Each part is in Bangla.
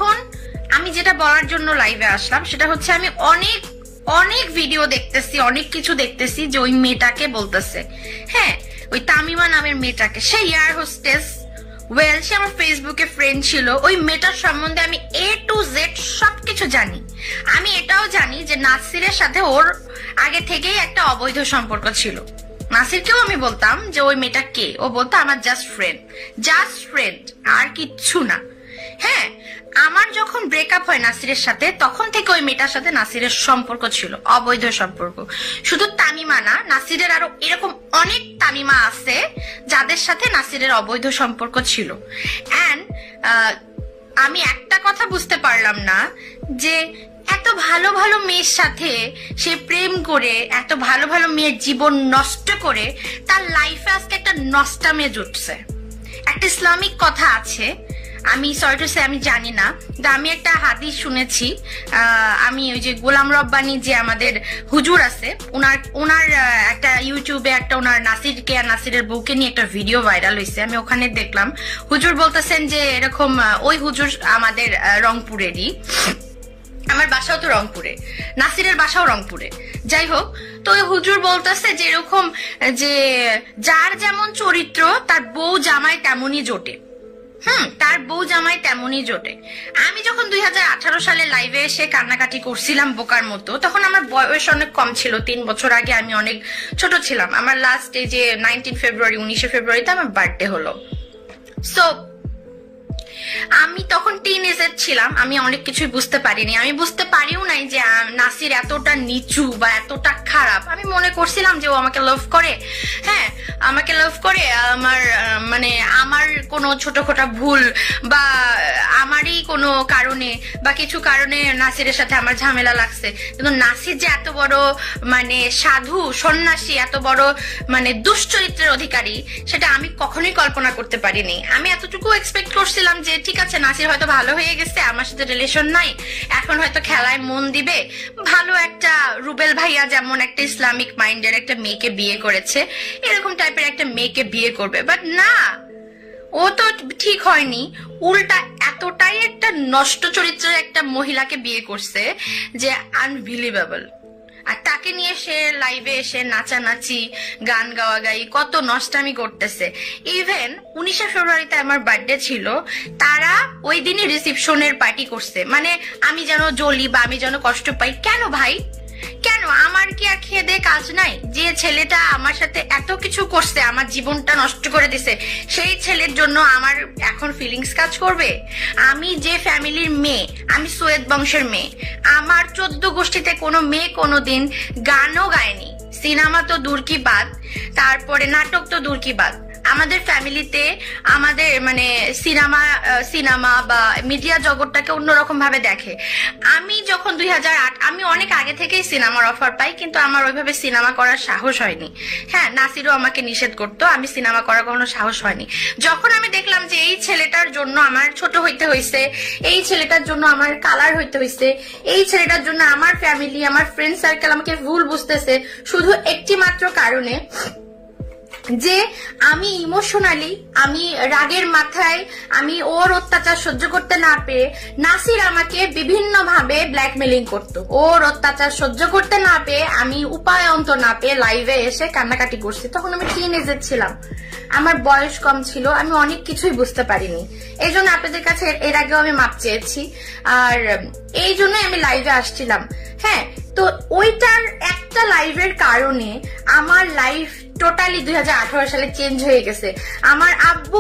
এখন আমি যেটা বলার জন্য লাইভে আসলাম সেটা হচ্ছে আমি অনেক অনেক ভিডিও দেখতেছি, অনেক কিছু দেখতেছি যে ওই মেয়েটাকে বলতেছে, হ্যাঁ ওই তামিমা নামের মেয়েটাকে, সে এয়ার হোস্টেস, ওয়েল সে আমার ফেসবুকে ফ্রেন্ড ছিল। ওই মেয়েটার সম্বন্ধে আমি A to Z সবকিছু জানি। আমি এটাও জানি যে নাসিরের সাথে ওর আগে থেকেই একটা অবৈধ সম্পর্ক ছিল। নাসিরকেও আমি বলতাম যে ওই মেয়েটা কে, ও বলতো আমার জাস্ট ফ্রেন্ড আর কিচ্ছু না। হ্যাঁ, আমার যখন ব্রেকআপ হয় নাসিরের সাথে তখন থেকে ওই মেয়েটার সাথে নাসিরের সম্পর্ক ছিল, অবৈধ সম্পর্ক। শুধু তামিমা না, নাসিরের আরো এরকম অনেক তামিমা আছে যাদের সাথে নাসিরের অবৈধ সম্পর্ক ছিল। এন্ড আমি একটা কথা বুঝতে পারলাম না যে এত ভালো ভালো মেয়ের সাথে সে প্রেম করে, এত ভালো ভালো মেয়ের জীবন নষ্ট করে তার লাইফে আজকে একটা নষ্টা মেয়ে জুটছে। একটা ইসলামিক কথা আছে, আমি সরি টু সে আমি জানি না, কিন্তু আমি একটা হাদিস শুনেছি। আমি ওই যে গোলাম রব্বানি যে আমাদের হুজুর আছে, ওনার একটা ইউটিউবে একটা ওনার নাসিরকে আর নাসিরের বউকে নিয়ে একটা ভিডিও ভাইরাল হয়েছে, আমি ওখানে দেখলাম। হুজুর বলতেছেন যে এরকম, ওই হুজুর আমাদের রংপুরেরই, আমার বাসাও তো রংপুরে, নাসিরের বাসাও রংপুরে, যাই হোক। তো ওই হুজুর বলতেছে যে এরকম যে যার যেমন চরিত্র তার বউ জামাই তেমনই জোটে। তার বউ জামাই তেমনই জোটে। আমি যখন 2018 সালে লাইভে এসে কান্নাকাটি করছিলাম বোকার মতো, তখন আমার বয়স অনেক কম ছিল, 3 বছর আগে আমি অনেক ছোট ছিলাম। আমার লাস্ট এই যে 19 ফেব্রুয়ারিতে আমার বার্থডে হলো। সো আমি তখন টিনেজার ছিলাম, আমি অনেক কিছুই বুঝতে পারিনি। আমি বুঝতে পারিও নাই যে নাসির এতটা নিচু বা এতটা খারাপ। আমি মনে করছিলাম যে ও আমাকে লাভ করে, হ্যাঁ আমাকে লাভ করে, আমার কোনো ছোটখাটো ভুল বা আমারই কোনো কারণে বা কিছু কারণে নাসিরের সাথে আমার ঝামেলা লাগছে। কিন্তু নাসির যে এত বড় সাধু সন্ন্যাসী, এত বড় দুশ্চরিত্রের অধিকারী, সেটা আমি কখনোই কল্পনা করতে পারিনি। আমি এতটুকু এক্সপেক্ট করছিলাম যে ঠিক আছে নাসির হয়তো ভালো হয়ে গেছে, আমার সাথে রিলেশন নাই, এখন হয়তো খেলায় মন দিবে, ভালো একটা রুবেল ভাইয়া যেমন একটা ইসলামিক মাইন্ডের একটা মেয়েকে বিয়ে করেছে, এরকম টাইপের একটা মেয়েকে বিয়ে করবে। বাট না, ও তো ঠিক হয়নি, উল্টা এতটাই একটা নষ্ট চরিত্রের একটা মহিলাকে বিয়ে করছে যে আনবিলিভেবল। আর তাকে নিয়ে সে লাইভে এসে নাচানাচি, গান গাওয়াগাই, কত নষ্টামি করতেছে। ইভেন 19 ফেব্রুয়ারিতে আমার বার্থডে ছিল, তারা ওই দিনই রিসেপশনের পার্টি করছে। আমি যেন জ্বলি বা আমি যেন কষ্ট পাই। কেন ভাই, কেন? আমার কি আর খেয়ে দিয়ে কাজ নাই? যে ছেলেটা আমার সাথে এত কিছু করছে, আমার জীবনটা নষ্ট করে দিছে, সেই ছেলের জন্য আমার এখন ফিলিংস কাজ করবে? আমি যে ফ্যামিলির মেয়ে, আমি সৈয়দ বংশের মেয়ে, আমার 14 গোষ্ঠীতে কোনো মেয়ে কোনোদিন গানও গায়নি, সিনেমা তো দূর কি বাদ, তারপরে নাটক তো দূর কি বাদ। আমাদের ফ্যামিলিতে আমাদের সিনেমা বা মিডিয়া জগৎটাকে অন্যরকম ভাবে দেখে। আমি যখন 2008, আমি অনেক আগে থেকেই সিনেমার অফার পাই, কিন্তু আমার ওইভাবে সিনেমা করার সাহস হয়নি। হ্যাঁ, নাসিরও আমাকে নিষেধ করতো, আমি সিনেমা করার কোনো সাহস হয়নি। যখন আমি দেখলাম যে এই ছেলেটার জন্য আমার ছোট হইতে হয়েছে, এই ছেলেটার জন্য আমার কালার হইতে হয়েছে, এই ছেলেটার জন্য আমার ফ্যামিলি, আমার ফ্রেন্ড সার্কেল আমাকে ভুল বুঝতেছে, শুধু একটি মাত্র কারণে যে আমি ইমোশনালি, আমি রাগের মাথায়, আমি ওর অত্যাচার সহ্য করতে না পেরে নাসির আমাকে বিভিন্ন ভাবে ব্ল্যাকমেলিং করতো। ওর অত্যাচার সহ্য করতে না পেয়ে আমি উপায় অন্ত না পেয়ে লাইভে এসে কান্নাকাটি করছি। তখন আমি টিনেজার ছিলাম, আমার বয়স কম ছিল, আমি অনেক কিছুই বুঝতে পারিনি। এই জন্য আপনাদের কাছে এর আগেও আমি মাপ চেয়েছি, আর এই জন্যই আমি লাইভে আসছিলাম। হ্যাঁ, তো ওইটার একটা লাইভের কারণে আমার লাইফ টোটালি 2018 সালে চেঞ্জ হয়ে গেছে। আমার আব্বু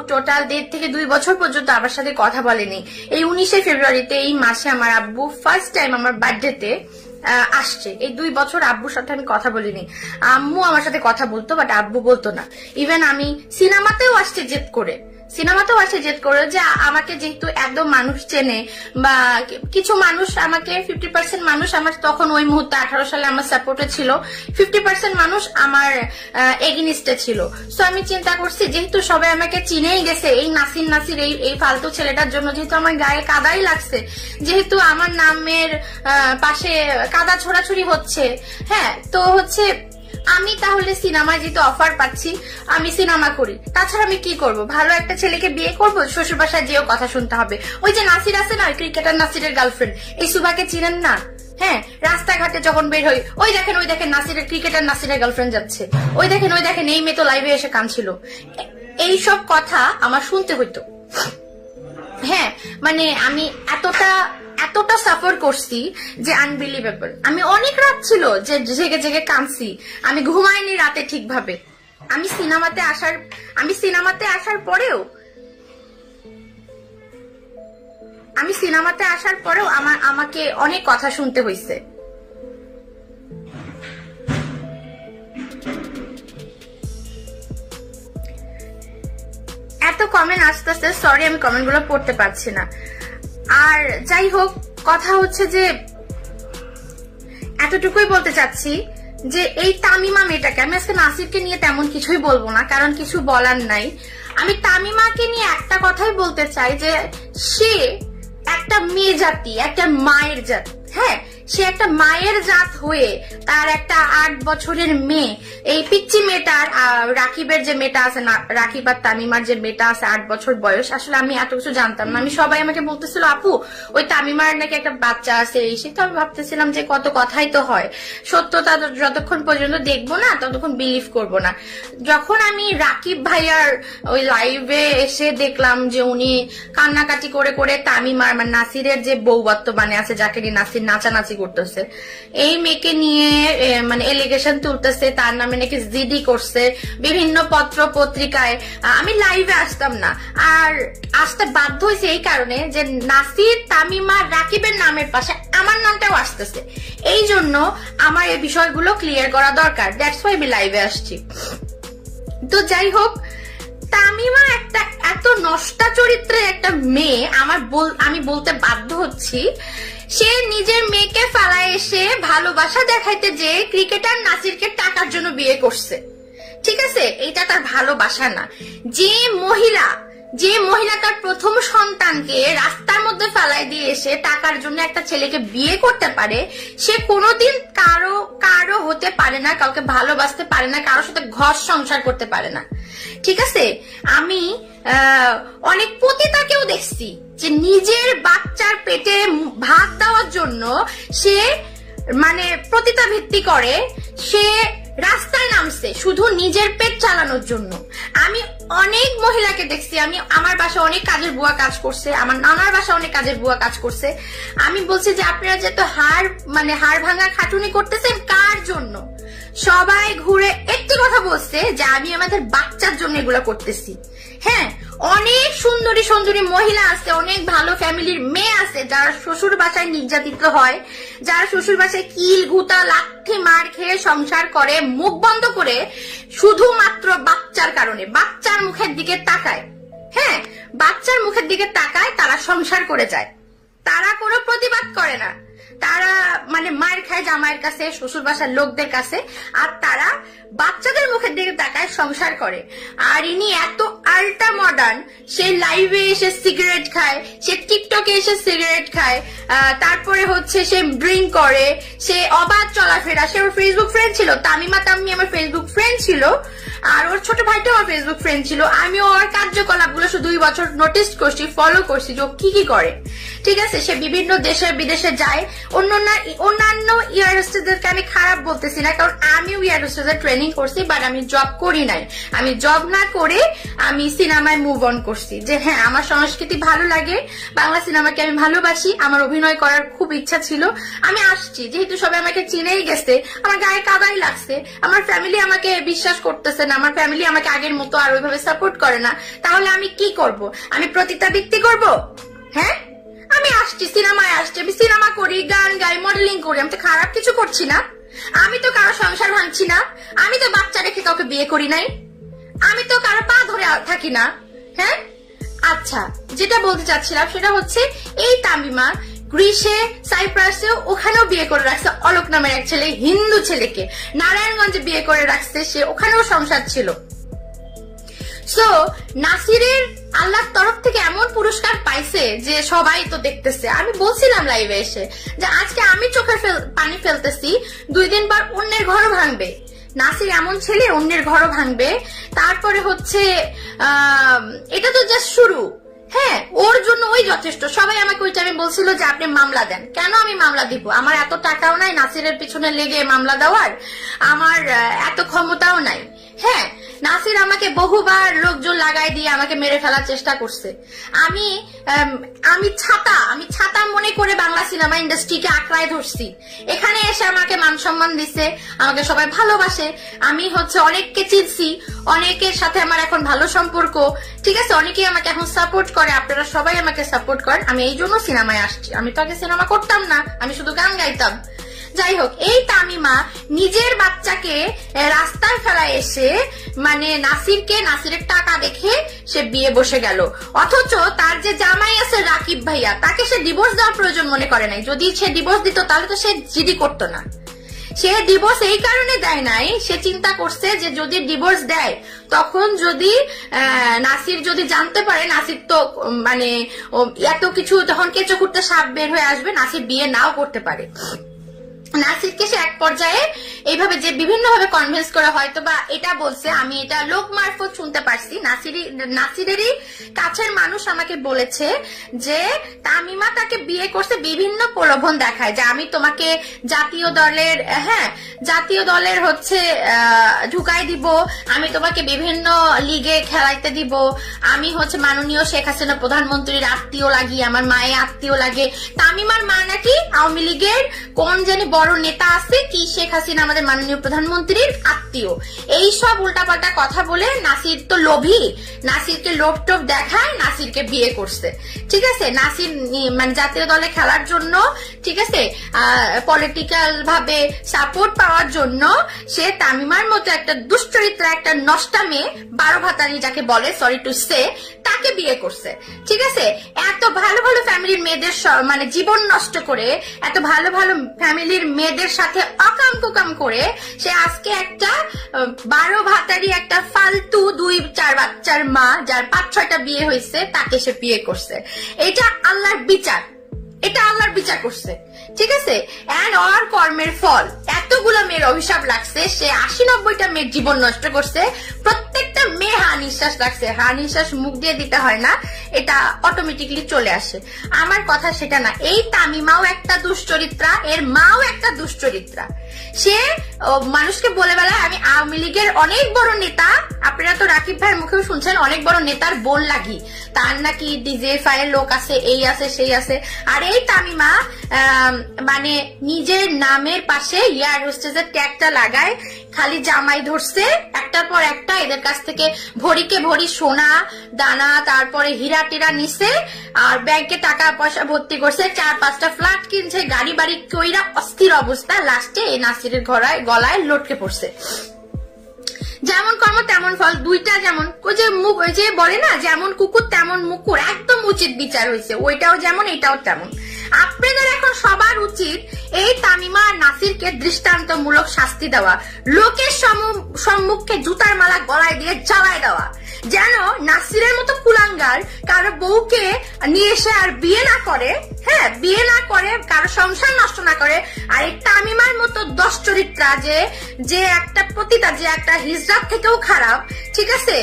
টোটাল 1.5 থেকে 2 বছর পর্যন্ত আমার সাথে কথা বলেনি। এই 19 ফেব্রুয়ারিতে, এই মাসে আমার আব্বু ফার্স্ট টাইম আমার বার্থডেতে আসছে। এই 2 বছর আব্বুর সাথে আমি কথা বলিনি। আম্মু আমার সাথে কথা বলতো, বাট আব্বু বলতো না। ইভেন আমি সিনেমাতেও আসছে জেদ করে, যে আমাকে যেহেতু একদম মানুষ চেনে, বা কিছু মানুষ আমাকে 50% মানুষ আমার তখন ওই মুহূর্তে 18 সালে আমার সাপোর্টে ছিল, 50% মানুষ আমার এগেনিস্টে ছিল। সো আমি চিন্তা করছি যেহেতু সবাই আমাকে চিনেই গেছে এই নাসির এই ফালতু ছেলেটার জন্য, যেহেতু আমার গায়ে কাদাই লাগছে, যেহেতু আমার নামের পাশে কাদা ছোড়াছুড়ি হচ্ছে, হ্যাঁ, তো আমি তাহলে সিনেমায় যেহেতু অফার পাচ্ছি আমি সিনেমা করি, তাছাড়া আমি কি করব? ভালো একটা ছেলেকে বিয়ে করব, শ্বশুর বাসায় যেও কথা শুনতে হবে। ওই যে নাসির আছে না, ক্রিকেটার নাসিরের গার্লফ্রেন্ড, এই সুভাকে চিনেন না? হ্যাঁ, রাস্তাঘাটে যখন বের হই, ওই দেখেন নাসিরের ক্রিকেটার নাসিরের গার্লফ্রেন্ড যাচ্ছে, ওই দেখেন এই মেয়ে তো লাইভে এসে কাঁদছিল। এইসব কথা আমার শুনতে হইতো। হ্যাঁ, মানে আমি এতটা সাফার করছি যে আনবিলিভেবল। আমি অনেক রাত ছিল যে জেগে জেগে কাঁদছি, আমি ঘুমাইনি রাতে ঠিকভাবে। আমি সিনেমাতে আসার পরেও আমাকে অনেক কথা শুনতে হয়েছে। এত কমেন্ট আসতেছে, সরি আমি কমেন্ট গুলো পড়তে পারছি না। আর যাই হোক, কথা হচ্ছে যে এতটুকুই বলতে চাচ্ছি যে এই তামিমা মেয়েটাকে, আমি আজকে নাসিরকে নিয়ে তেমন কিছুই বলবো না, কারণ কিছু বলার নাই। আমি তামিমাকে নিয়ে একটা কথাই বলতে চাই যে সে একটা মেয়ে জাতি, একটা মায়ের জাত। হ্যাঁ, সে একটা মায়ের জাত হয়ে তার একটা 8 বছরের মেয়ে, এই পিচ্চি মেয়েটার, রাকিবের যে মেয়েটা আছে না, রাকিব আর তামিমার যে মেয়েটা আছে 8 বছর বয়স, আসলে আমি এত কিছু জানতাম না। আমি সবাই আমাকে বলতেছিল আপু ওই তামিমার নাকি একটা বাচ্চা আছে, এই সে। তো আমি ভাবতেছিলাম যে কত কথাই তো হয়, সত্যতা যতক্ষণ পর্যন্ত দেখবো না ততক্ষণ বিলিভ করবো না। যখন আমি রাকিব ভাইয়ার ওই লাইভে এসে দেখলাম যে উনি কান্নাকাটি করে করে তামিমার মানে নাসিরের যে বউ বর্তমানে আছে, যাকে নিয়ে নাসির নাচানাচি করতেছে, এই মেয়েকে নিয়ে মানে এলিগেশন তুলতেছে, তার নামে নাকি জিডি করছে বিভিন্ন পত্র পত্রিকায়। আমি লাইভে আসতাম না, আর আসতে বাধ্য হয়েছে এই কারণে যে নাসির, তামিমা, রাকিবের নামের পাশে আমার নামটাও আসতেছে। এই জন্য আমার এই বিষয়গুলো ক্লিয়ার করা দরকার, দ্যাটস ওয়াই আমি লাইভে আসছি। তো যাই হোক, তামিমা একটা এত নষ্টা চরিত্রের একটা মেয়ে, আমি বলতে বাধ্য হচ্ছি। সে নিজের মেয়েকে ফালায় এসে ভালোবাসা দেখাইতে যে ক্রিকেটার নাসিরকে টাকার জন্য বিয়ে করছে, ঠিক আছে? এটা তার ভালোবাসা না। যে মহিলা তার প্রথম সন্তানকে রাস্তার মধ্যে ফেলাই দিয়ে এসে টাকার জন্য একটা ছেলেকে বিয়ে করতে পারে, সে কোনোদিন কারো হতে পারে না, কাউকে ভালোবাসতে পারে না, কারোর সাথে ঘর সংসার করতে পারে না, ঠিক আছে? আমি অনেক পতিতাকেও দেখছি যে নিজের বাচ্চার পেটে ভাত দেওয়ার জন্য সে মানে পতিতা ভিত্তি করে, সে রাস্তায় নামছে শুধু নিজের পেট চালানোর জন্য। আমি অনেক মহিলাকে দেখছি, আমার বাসায় অনেক কাজের বুয়া কাজ করছে, আমার নানার বাসায় অনেক কাজের বুয়া কাজ করছে। আমি বলছি যে আপনারা যে তো হাড় ভাঙা খাটুনি করতেছেন কার জন্য? সবাই ঘুরে একটি কথা বলছে যে আমি আমাদের বাচ্চার জন্য এগুলো করতেছি। হ্যাঁ, অনেক সুন্দরী সুন্দরী মহিলা আছে, অনেক ভালো ফ্যামিলির মেয়ে আছে যারা শ্বশুর বাসায় নির্যাতিত হয়, যারা শ্বশুর বাসায় কিল গুতা লাঠি মার খেয়ে সংসার করে মুখ বন্ধ করে, শুধুমাত্র বাচ্চার কারণে, বাচ্চার মুখের দিকে তাকায়। হ্যাঁ, বাচ্চার মুখের দিকে তাকায়, তারা সংসার করে যায়, তারা কোনো প্রতিবাদ করে না, তারা মানে মায়ের খায় জামাইয়ের কাছে, শ্বশুর বাসার লোকদের কাছে, আর তারা বাচ্চাদের মুখের দিকে তাকায়, সংসার করে। আর ইনি এত আল্ট্রা মডার্ন, সে লাইভে এসে সিগারেট খায়, সে টিকটকে এসে সিগারেট খায়, তারপরে হচ্ছে সে ড্রিঙ্ক করে, সে অবাধ চলাফেরা। সে ওর ফেসবুক ফ্রেন্ড ছিল, তামিমা তাম্মি আমার ফেসবুক ফ্রেন্ড ছিল, আর ওর ছোট ভাইটাও আমার ফেসবুক ফ্রেন্ড ছিল। আমি ওর কার্যকলাপগুলো শুধু 2 বছর নোটিস করছি, ফলো করছি যে ও কি কি করে, ঠিক আছে? সে বিভিন্ন দেশে বিদেশে যায়। অন্যান্য ইয়ার হোস্টেসদেরকে আমি খারাপ বলতেছি না, কারণ আমিও ইয়ার হোস্টেসের ট্রেনিং করছি, বাট আমি জব করি নাই। আমি জব না করে আমি সিনেমায় মুভ অন করছি, যে হ্যাঁ আমার সংস্কৃতি ভালো লাগে, বাংলা সিনেমাকে আমি ভালোবাসি, আমার অভিনয় করার খুব ইচ্ছা ছিল, আমি আসছি। যেহেতু সবাই আমাকে চিনেই গেছে, আমার গায়ে কাদাই লাগছে, আমার ফ্যামিলি আমাকে বিশ্বাস করতেছে না, আমার ফ্যামিলি আমাকে আগের মতো আর ওইভাবে সাপোর্ট করে না, তাহলে আমি কি করব? আমি প্রতিতাবৃত্তি করব? হ্যাঁ, আমি আসছি, সিনেমায় আসছি, আমি সিনেমা করি, গান গাই, মডেলিং করি, আমি তো খারাপ কিছু করছি না, আমি তো কারো সংসার ভাঙছি না, আমি তো বাচ্চা রেখে কাউকে বিয়ে করি নাই, আমি তো কারো পা ধরে থাকি না। হ্যাঁ, আচ্ছা, যেটা বলতে চাচ্ছিলাম সেটা হচ্ছে এই তামিমা গ্রিসে, সাইপ্রাসে, ওখানেও বিয়ে করে রাখছে অলোক নামের এক ছেলে, হিন্দু ছেলেকে নারায়ণগঞ্জে বিয়ে করে রাখছে, সে ওখানেও সংসার ছিল। সো নাসিরের আল্লাহর তরফ থেকে এমন পুরস্কার পাইছে যে সবাই তো দেখতেছে। আমি বলছিলাম লাইভে এসে যে আজকে আমি চোখের পানি ফেলতেছি, 2 দিন পর অন্যের ঘরও ভাঙবে, নাসির এমন ছেলে অন্যের ঘরও ভাঙবে। তারপরে হচ্ছে এটা তো জাস্ট শুরু। হ্যাঁ, ওর জন্য ওই যথেষ্ট। সবাই আমাকে ওই টাইমে বলছিল যে আপনি মামলা দেন। কেন আমি মামলা দিব? আমার এত টাকাও নাই নাসিরের পিছনে লেগে মামলা দেওয়ার, আমার এত ক্ষমতাও নাই। হ্যাঁ, নাসির আমাকে বহুবার লোকজন লাগাই দিয়ে আমাকে মেরে ফেলার চেষ্টা করছে। আমি ছাতা মনে করে বাংলা সিনেমা ইন্ডাস্ট্রিকে আঁকড়ায় ধরছি। এখানে এসে আমাকে মান সম্মান দিচ্ছে, আমাকে সবাই ভালোবাসে। আমি হচ্ছে অনেককে চিনছি, অনেকের সাথে আমার এখন ভালো সম্পর্ক। ঠিক আছে, অনেকেই আমাকে এখন সাপোর্ট করে, আপনারা সবাই আমাকে সাপোর্ট করেন। আমি এই জন্য সিনেমায় আসছি। আমি তো আগে সিনেমা করতাম না, আমি শুধু গান গাইতাম। যাই হোক, এই তামিমা নিজের বাচ্চাকে রাস্তায় ফেলায় এসে মানে নাসিরের টাকা দেখে সে বিয়ে বসে গেল। অথচ তার যে জামাই আছে রাকিব ভাইয়া, তাকে সে ডিভোর্স দেওয়ার প্রয়োজন মনে করে নাই। যদি সে ডিভোর্স দিত তাহলে তো সে জিডি করতো না। সে ডিভোর্স এই কারণে দেয় নাই, সে চিন্তা করছে যে যদি ডিভোর্স দেয় তখন যদি নাসির যদি জানতে পারে, নাসির তো মানে এত কিছু, তখন কেঁচো খুঁড়তে সাপ বের হয়ে আসবে, নাসির বিয়ে নাও করতে পারে। নাসিরকে সে এক পর্যায়ে এইভাবে যে বিভিন্ন ভাবে কনভিন্স করে হয়তো বা এটা বলছে, আমি এটা লোক মারফত শুনতে পারছি। নাসিরেরই কাছের মানুষ আমাকে বলেছে যে তামিমা তাকে বিয়ে করছে বিভিন্ন প্রলোভন দেখায়, যে আমি তোমাকে জাতীয় দলের হচ্ছে ঢুকাই দিব, আমি তোমাকে বিভিন্ন লিগে খেলাইতে দিব, আমি হচ্ছে মাননীয় শেখ হাসিনা প্রধানমন্ত্রীর আত্মীয় লাগি, আমার মায়ের আত্মীয় লাগে। তামিমার মা নাকি আওয়ামী লীগের কোন জানি বড় নেতা আছে, কি শেখ হাসিনা আমাদের মাননীয় প্রধানমন্ত্রীর আত্মীয়। এই সব উল্টাপাল্টা কথা বলে নাসির তো লোভী, নাসিরকে লোভ টোভ দেখায়, নাসিরকে বিয়ে করছে। ঠিক আছে, নাসির মানে জাতীয় দলে খেলার জন্য, ঠিক আছে, পলিটিক্যাল ভাবে সাপোর্ট পাওয়ার জন্য সে তামিমার মতো একটা দুশ্চরিত্রা, একটা নষ্টা মেয়ে, 12 ভাতারি যাকে বলে, সরি টু সে, তাকে বিয়ে করছে। ঠিক আছে, এত ভালো ভালো ফ্যামিলির মেয়েদের মানে জীবন নষ্ট করে, এত ভালো ভালো ফ্যামিলির মেয়েদের সাথে অকাম কুকাম করে সে আজকে একটা 12 ভাতারি একটা ফালতু 2-4 বাচ্চার মা, যার 5-6টা বিয়ে হয়েছে, তাকে সে বিয়ে করছে। এটা আল্লাহর বিচার, এটা আল্লাহর বিচার করছে। ঠিক আছে, এন্ড ওর কর্মের ফল এতগুলো মেয়ের অভিশাপ লাগছে। সে 80-90টা মেয়ের জীবন নষ্ট করছে। প্রত্যেকটা মেয়ে হা নিঃশ্বাস লাগছে। হা নিঃশ্বাস মুখ দিয়ে দিতে হয় না, এটা অটোমেটিকলি চলে আসে। আমার কথা সেটা না। এই তামিমাও একটা দুশ্চরিত্রা, এর মাও একটা দুশ্চরিত্রা। সে মানুষকে বলে বেড়ায় আমি আওয়ামী লীগের অনেক বড় নেতা। আপনারা তো রাকিব ভাইয়ের মুখেও শুনছেন অনেক বড় নেতার বোন লাগি, তার নাকি ডিজেফাই এর লোক আছে, এই আছে সেই আছে। আর এই তামিমা মানে নিজের নামের পাশে এয়ার হোস্টেসের ট্যাগটা লাগায়, খালি জামাই ধরছে একটার পর একটা, এদের কাছ থেকে ভরিকে ভরি সোনা দানা, তারপরে হীরা টিরা নিছে, আর ব্যাংকে টাকা পয়সা ভর্তি করছে, 4-5টা ফ্ল্যাট কিনছে, গাড়ি বাড়ি কইরা অস্থির অবস্থা। লাস্টে এই নাসিরের গলায় লটকে পড়ছে। যেমন কর্ম তেমন ফল, দুইটা যেমন ওই যে বলে না, যেমন কুকুর তেমন মুকুর, একদম উচিত বিচার হয়েছে। ওইটাও যেমন এটাও তেমন। আপনাদের এখন সবার উচিত এই তামিমা আর নাসিরকে দৃষ্টান্তমূলক শাস্তি দেওয়া, লোকের সম্মুখে জুতার মালা গলায় দিয়ে জ্বালায় দেওয়া, যেন নাসিরের মতো কুলাঙ্গার কারো বউকে নিয়ে এসে আর বিয়ে না করে, হ্যাঁ বিয়ে না করে, কারো সংসার নষ্ট না করে। আর এই তামিমার মতো দশ চরিত্রা যে একটা পতিতা, যে একটা হিজড়ার থেকেও খারাপ, ঠিক আছে,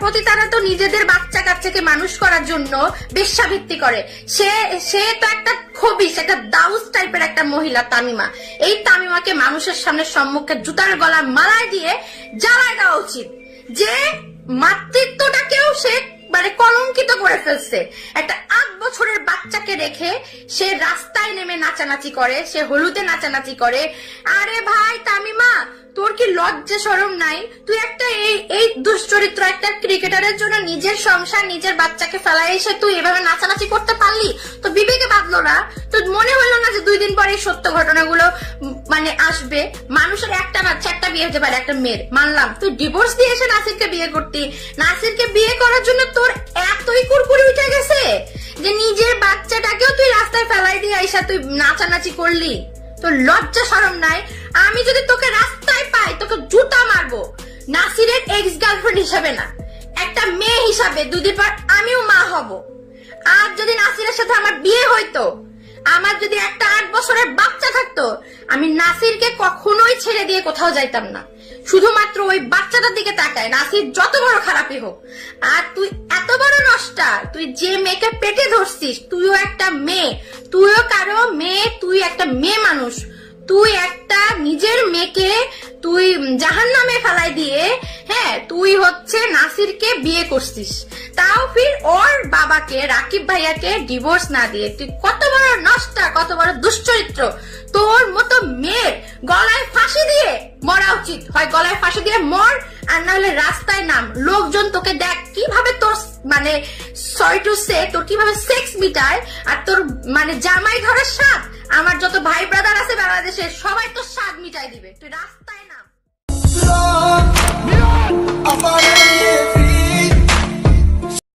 পতিতারা তো নিজেদের বাচ্চা কাচ্চাকে মানুষ করার জন্য বেশ্যাভিত্তি করে, সে তো একটা খবিশ, একটা দাউস টাইপের একটা মহিলা তামিমা। এই তামিমাকে মানুষের সামনে সম্মুখে জুতার গলায় মালায় দিয়ে জ্বালায় দেওয়া উচিত, যে মাতৃত্বটাকেও সে মানে কলঙ্কিত করে ফেলছে। একটা 8 বছরের বাচ্চাকে রেখে সে রাস্তায় নেমে নাচানাচি করে, সে হলুদে নাচানাচি করে। আরে ভাই তামিমা, তোর কি লজ্জা শরম নাই? তুই একটা এই দুশ্চরিত্র একটা ক্রিকেটারের জন্য নিজের সংসার, নিজের বাচ্চাকে ফেলাই এসে তুই এভাবে নাচানাচি করতে পারলি? তো বিবেকে বাঁধলো না? তো মনে হলো না যে 2 দিন পরে সত্য ঘটনাগুলো মানে আসবে? মানুষের একটা বাচ্চা, একটা বিয়ে হতে পারে একটা মেয়ের, মানলাম। তুই ডিভোর্স দিয়ে এসে নাসিরকে বিয়ে করতি, নাসিরকে বিয়ে করার জন্য তোর এতই কুরকুরি উঠে গেছে যে নিজের বাচ্চাটাকেও তুই রাস্তায় ফেলাই দিয়ে আইসা তুই নাচানাচি করলি? তোর লজ্জা শরম নাই? আমি যদি তোকে রাস্তায় পাই তোকে জুতা মারবো, নাসিরের এক্স গার্লফ্রেন্ড হিসাবে না, একটা মেয়ে হিসাবে। 2 দিন পর আমিও মা হব। আর যদি নাসিরের সাথে আমার বিয়ে হইতো, আমার যদি একটা 8 বছরের বাচ্চা থাকতো, আমি নাসিরকে কখনোই ছেড়ে দিয়ে কোথাও যাইতাম না। শুধুমাত্র ওই বাচ্চাটার দিকে তাকায়, নাসির যত বড় খারাপই হোক। আর তুই এত বড় নষ্টা, তুই যে মেয়েকে পেটে ধরছিস, তুইও একটা মেয়ে, তুইও কারো মেয়ে, তুই একটা মেয়ে মানুষ, তুই একটা নিজের মেয়েকে তুই জাহান্নামে ফেলাই দিয়ে, হ্যাঁ, তুই হচ্ছে নাসিরকে বিয়ে করছিস, তাও ফির ওর বাবাকে, রাকিব ভাইয়াকে ডিভোর্স না দিয়ে। তুই কত বড় নষ্টা, কত বড় দুশ্চরিত্র। তোর মতো মেয়ের গলায় ফাঁসি দিয়ে মরা উচিত, হয় গলায় ফাঁসি দিয়ে মর, আর না হলে রাস্তায় নাম, লোকজন তোকে দেখ কিভাবে তোর মানে সরি টু সে তোর কিভাবে সেক্স মিটায়, আর তোর মানে জামাই ধরার স্বাদ। আমার যত ভাই ব্রাদার আছে বাংলাদেশে সবাই তো স্বাদ মিটাই দিবে, তুই রাস্তায় নাম।